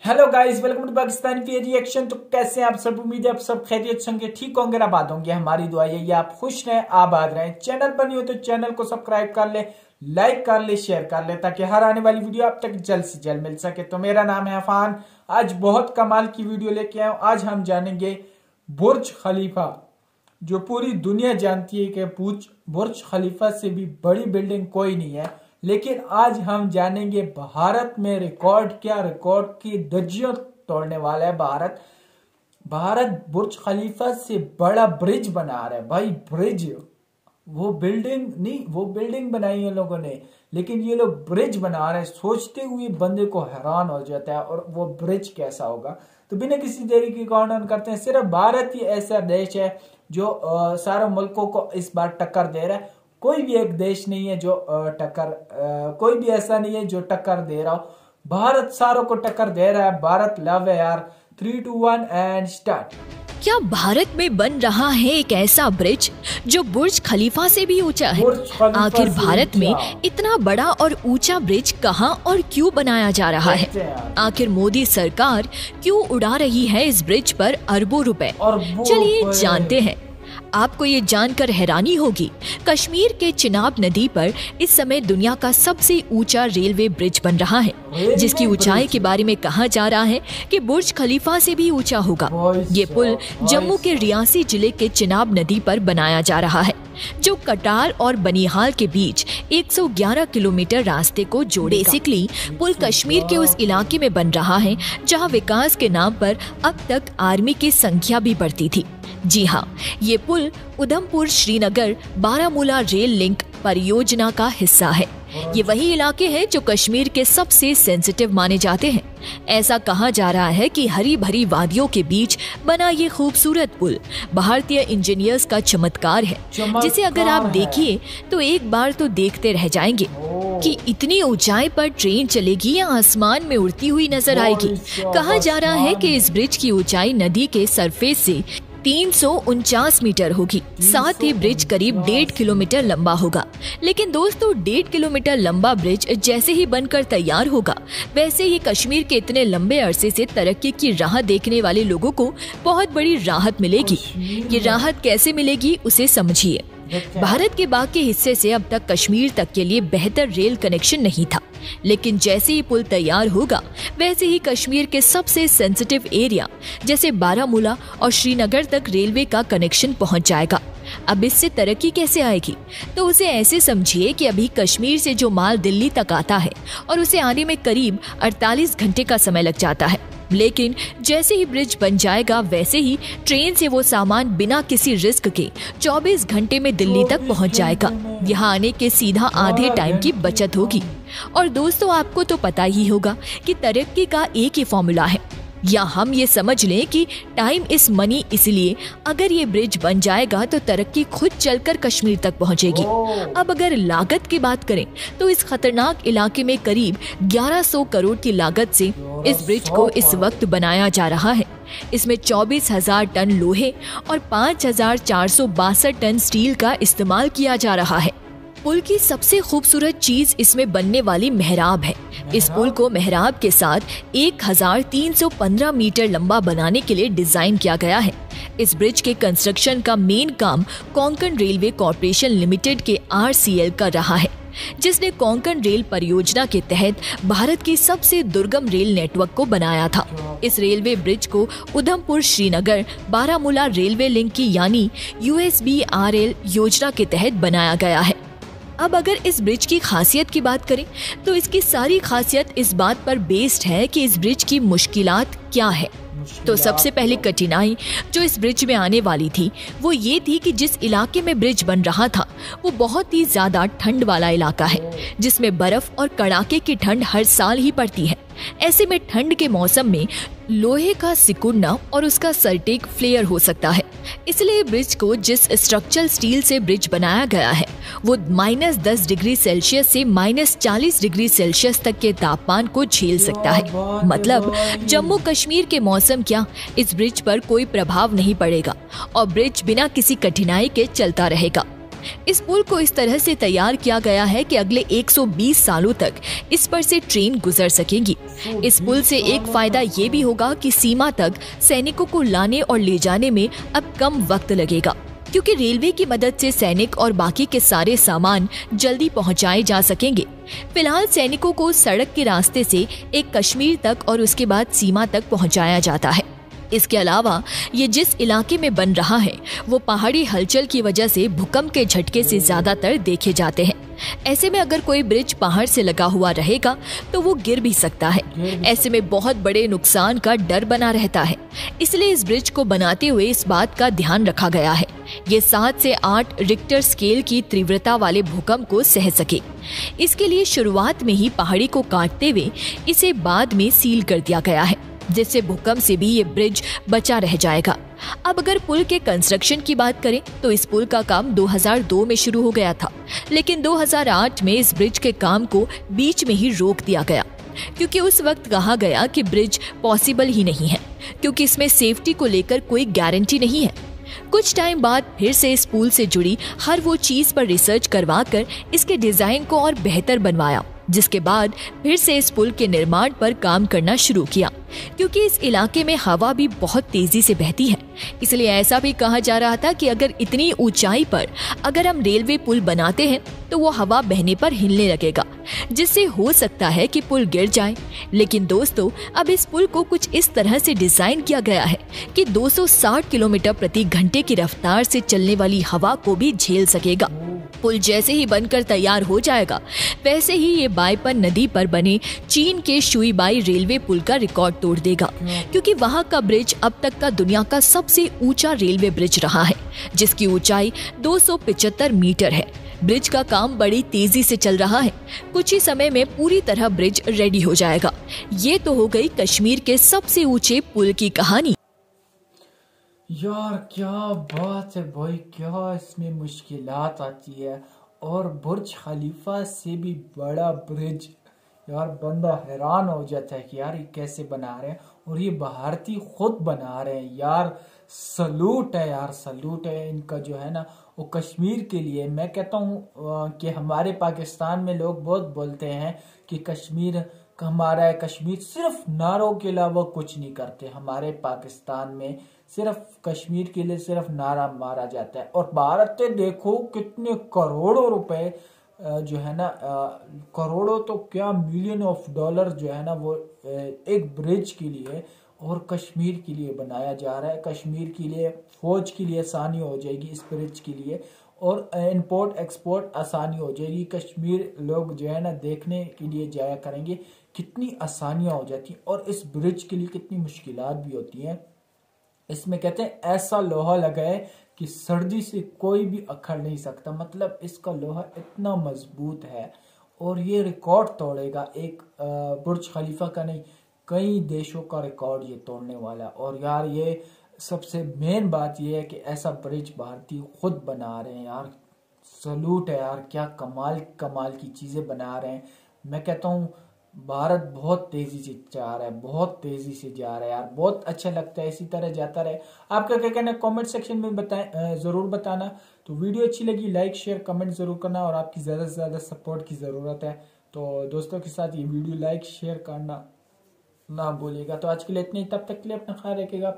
Hello guys, welcome to Pakistani फी reaction. तो कैसे हैं आप सब? उम्मीद है आप सब खैरियत होंगे, ठीक होंगे, आबाद होंगे। हमारी दुआ यही है आप खुश रहें, आबाद रहें। चैनल पर नहीं हो तो चैनल को सब्सक्राइब कर ले, लाइक कर ले, शेयर कर ले, ताकि हर आने वाली वीडियो आप तक जल्द से जल्द मिल सके। तो मेरा नाम है अफान। आज बहुत कमाल की वीडियो लेके आया हूं। आज हम जानेंगे बुर्ज खलीफा, जो पूरी दुनिया जानती है कि बुर्ज खलीफा से भी बड़ी बिल्डिंग कोई नहीं है। लेकिन आज हम जानेंगे भारत में रिकॉर्ड की धज्जियां तोड़ने वाला है भारत बुर्ज खलीफा से बड़ा ब्रिज बना रहा है भाई। ब्रिज, वो बिल्डिंग नहीं, वो बिल्डिंग बनाई है लोगों ने, लेकिन ये लोग ब्रिज बना रहे हैं। सोचते हुए बंदे को हैरान हो जाता है। और वो ब्रिज कैसा होगा? तो बिना किसी देरी के काउंटडाउन करते हैं। सिर्फ भारत ही ऐसा देश है जो सारे मुल्कों को इस बार टक्कर दे रहा है। कोई भी एक देश नहीं है जो कोई भी ऐसा नहीं है जो टक्कर दे रहा हो। भारत सारों को टक्कर दे रहा है। भारत लव है यार। 3, 2, 1 एंड स्टार्ट। क्या भारत में बन रहा है एक ऐसा ब्रिज जो बुर्ज खलीफा से भी ऊंचा है? आखिर भारत में इतना बड़ा और ऊंचा ब्रिज कहां और क्यों बनाया जा रहा है? आखिर मोदी सरकार क्यों उड़ा रही है इस ब्रिज पर अरबों रुपए? चलिए जानते हैं। आपको ये जानकर हैरानी होगी, कश्मीर के चिनाब नदी पर इस समय दुनिया का सबसे ऊंचा रेलवे ब्रिज बन रहा है, जिसकी ऊंचाई के बारे में कहा जा रहा है कि बुर्ज खलीफा से भी ऊंचा होगा। ये पुल जम्मू के रियासी जिले के चिनाब नदी पर बनाया जा रहा है, जो कटार और बनिहाल के बीच 111 किलोमीटर रास्ते को जोड़ेगा। बेसिकली पुल कश्मीर के उस इलाके में बन रहा है जहां विकास के नाम पर अब तक आर्मी की संख्या भी बढ़ती थी। जी हाँ, ये पुल उधमपुर श्रीनगर बारामूला रेल लिंक परियोजना का हिस्सा है। ये वही इलाके हैं जो कश्मीर के सबसे सेंसिटिव माने जाते हैं। ऐसा कहा जा रहा है कि हरी भरी वादियों के बीच बना ये खूबसूरत पुल भारतीय इंजीनियर्स का चमत्कार है, जिसे अगर आप देखिए तो एक बार तो देखते रह जाएंगे कि इतनी ऊंचाई पर ट्रेन चलेगी या आसमान में उड़ती हुई नजर आएगी। कहा जा रहा है कि इस ब्रिज की ऊंचाई नदी के सरफेस से 349 मीटर होगी। साथ ही ब्रिज करीब 1.5 किलोमीटर लंबा होगा। लेकिन दोस्तों, 1.5 किलोमीटर लंबा ब्रिज जैसे ही बनकर तैयार होगा, वैसे ही कश्मीर के इतने लंबे अरसे से तरक्की की राह देखने वाले लोगों को बहुत बड़ी राहत मिलेगी। ये राहत कैसे मिलेगी उसे समझिए। भारत के बाकी हिस्से से अब तक कश्मीर तक के लिए बेहतर रेल कनेक्शन नहीं था, लेकिन जैसे ही पुल तैयार होगा, वैसे ही कश्मीर के सबसे सेंसिटिव एरिया जैसे बारामूला और श्रीनगर तक रेलवे का कनेक्शन पहुंच जाएगा। अब इससे तरक्की कैसे आएगी? तो उसे ऐसे समझिए कि अभी कश्मीर से जो माल दिल्ली तक आता है और उसे आने में करीब 48 घंटे का समय लग जाता है, लेकिन जैसे ही ब्रिज बन जाएगा, वैसे ही ट्रेन से वो सामान बिना किसी रिस्क के 24 घंटे में दिल्ली तक पहुंच जाएगा। यहाँ आने के सीधा आधे टाइम की बचत होगी। और दोस्तों, आपको तो पता ही होगा कि तरक्की का एक ही फॉर्मूला है, या हम ये समझ लें कि टाइम इज मनी। इसलिए अगर ये ब्रिज बन जाएगा तो तरक्की खुद चलकर कश्मीर तक पहुंचेगी। अब अगर लागत की बात करें तो इस खतरनाक इलाके में करीब 1100 करोड़ की लागत से इस ब्रिज को इस वक्त बनाया जा रहा है। इसमें 24,000 टन लोहे और 5,462 टन स्टील का इस्तेमाल किया जा रहा है। पुल की सबसे खूबसूरत चीज इसमें बनने वाली मेहराब है। इस पुल को मेहराब के साथ 1315 मीटर लंबा बनाने के लिए डिजाइन किया गया है। इस ब्रिज के कंस्ट्रक्शन का मेन काम कोंकण रेलवे कॉर्पोरेशन लिमिटेड के RCL कर रहा है, जिसने कोंकण रेल परियोजना के तहत भारत की सबसे दुर्गम रेल नेटवर्क को बनाया था। इस रेलवे ब्रिज को उधमपुर श्रीनगर बारामूला रेलवे लिंक की यानी USBRL योजना के तहत बनाया गया है। अब अगर इस ब्रिज की खासियत की बात करें तो इसकी सारी खासियत इस बात पर बेस्ड है कि इस ब्रिज की मुश्किलात क्या है। तो सबसे पहली कठिनाई जो इस ब्रिज में आने वाली थी वो ये थी कि जिस इलाके में ब्रिज बन रहा था वो बहुत ही ज्यादा ठंड वाला इलाका है, जिसमें बर्फ और कड़ाके की ठंड हर साल ही पड़ती है। ऐसे में ठंड के मौसम में लोहे का सिकुड़ना और उसका सर्टेक फ्लेयर हो सकता है। इसलिए ब्रिज को जिस स्ट्रक्चरल स्टील से ब्रिज बनाया गया है वो -10 डिग्री सेल्सियस से -40 डिग्री सेल्सियस तक के तापमान को झेल सकता है। मतलब जम्मू कश्मीर के मौसम क्या, इस ब्रिज पर कोई प्रभाव नहीं पड़ेगा और ब्रिज बिना किसी कठिनाई के चलता रहेगा। इस पुल को इस तरह से तैयार किया गया है कि अगले 120 सालों तक इस पर से ट्रेन गुजर सकेंगी। इस पुल से एक फायदा ये भी होगा कि सीमा तक सैनिकों को लाने और ले जाने में अब कम वक्त लगेगा, क्योंकि रेलवे की मदद से सैनिक और बाकी के सारे सामान जल्दी पहुंचाए जा सकेंगे। फिलहाल सैनिकों को सड़क के रास्ते से एक कश्मीर तक और उसके बाद सीमा तक पहुंचाया जाता है। इसके अलावा ये जिस इलाके में बन रहा है वो पहाड़ी हलचल की वजह से भूकंप के झटके से ज्यादातर देखे जाते हैं। ऐसे में अगर कोई ब्रिज पहाड़ से लगा हुआ रहेगा तो वो गिर भी सकता है। ऐसे में बहुत बड़े नुकसान का डर बना रहता है। इसलिए इस ब्रिज को बनाते हुए इस बात का ध्यान रखा गया है ये 7 से 8 रिक्टर स्केल की तीव्रता वाले भूकंप को सह सके। इसके लिए शुरुआत में ही पहाड़ी को काटते हुए इसे बाद में सील कर दिया गया है, जिससे भूकंप से भी ये ब्रिज बचा रह जाएगा। अब अगर पुल के कंस्ट्रक्शन की बात करें तो इस पुल का काम 2002 में शुरू हो गया था, लेकिन 2008 में इस ब्रिज के काम को बीच में ही रोक दिया गया, क्योंकि उस वक्त कहा गया कि ब्रिज पॉसिबल ही नहीं है, क्योंकि इसमें सेफ्टी को लेकर कोई गारंटी नहीं है। कुछ टाइम बाद फिर से इस पुल से जुड़ी हर वो चीज पर रिसर्च करवाकर इसके डिजाइन को और बेहतर बनवाया, जिसके बाद फिर से इस पुल के निर्माण पर काम करना शुरू किया, क्योंकि इस इलाके में हवा भी बहुत तेजी से बहती है। इसलिए ऐसा भी कहा जा रहा था कि अगर इतनी ऊंचाई पर अगर हम रेलवे पुल बनाते हैं तो वो हवा बहने पर हिलने लगेगा, जिससे हो सकता है कि पुल गिर जाए। लेकिन दोस्तों, अब इस पुल को कुछ इस तरह से डिजाइन किया गया है कि 260 किलोमीटर प्रति घंटे की रफ्तार से चलने वाली हवा को भी झेल सकेगा। पुल जैसे ही बनकर तैयार हो जाएगा वैसे ही ये बाईपन नदी पर बने चीन के शुईबाई रेलवे पुल का रिकॉर्ड तोड़ देगा, क्योंकि वहाँ का ब्रिज अब तक का दुनिया का सबसे ऊंचा रेलवे ब्रिज रहा है, जिसकी ऊंचाई 275 मीटर है। ब्रिज का काम बड़ी तेजी से चल रहा है। कुछ ही समय में पूरी तरह ब्रिज रेडी हो जाएगा। ये तो हो गई कश्मीर के सबसे ऊंचे पुल की कहानी। यार क्या बात है भाई, क्या इसमें मुश्किलात आती है। और बुर्ज खलीफा से भी बड़ा ब्रिज, यार बंदा हैरान हो जाता है कि यार ये कैसे बना रहे हैं, और ये भारतीय खुद बना रहे हैं। यार सलूट है, यार सलूट है इनका जो है ना वो कश्मीर के लिए। मैं कहता हूँ कि हमारे पाकिस्तान में लोग बहुत बोलते हैं कि कश्मीर हमारा है, कश्मीर सिर्फ नारों के अलावा कुछ नहीं करते। हमारे पाकिस्तान में सिर्फ कश्मीर के लिए सिर्फ नारा मारा जाता है। और भारत से देखो कितने करोड़ों रुपए जो है ना, करोड़ों तो क्या मिलियन ऑफ डॉलर जो है ना वो एक ब्रिज के लिए और कश्मीर के लिए बनाया जा रहा है। कश्मीर के लिए फौज के लिए आसानी हो जाएगी इस ब्रिज के लिए, और इंपोर्ट एक्सपोर्ट आसानी हो जाएगी। कश्मीर लोग जो है ना देखने के लिए जाया करेंगे, कितनी आसानियां हो जाती हैं। और इस ब्रिज के लिए कितनी मुश्किलात भी होती हैं। इसमें कहते हैं ऐसा लोहा लगा है कि सर्दी से कोई भी अखड़ नहीं सकता, मतलब इसका लोहा इतना मजबूत है। और ये रिकॉर्ड तोड़ेगा, एक बुर्ज खलीफा का नहीं कई देशों का रिकॉर्ड ये तोड़ने वाला। और यार ये सबसे मेन बात ये है कि ऐसा ब्रिज भारतीय खुद बना रहे हैं। यार सलूट है यार, क्या कमाल कमाल की चीजें बना रहे हैं। मैं कहता हूँ भारत बहुत तेजी से जा रहा है, बहुत तेजी से जा रहा है यार, बहुत अच्छा लगता है। इसी तरह जाता रहे। आपका क्या कहना है कमेंट सेक्शन में बताएं, जरूर बताना। तो वीडियो अच्छी लगी लाइक शेयर कमेंट जरूर करना, और आपकी ज्यादा से ज्यादा सपोर्ट की जरूरत है। तो दोस्तों के साथ ये वीडियो लाइक शेयर करना ना भूलिएगा। तो आज के लिए इतनी, तब तक के लिए अपना ख्याल रखिएगा।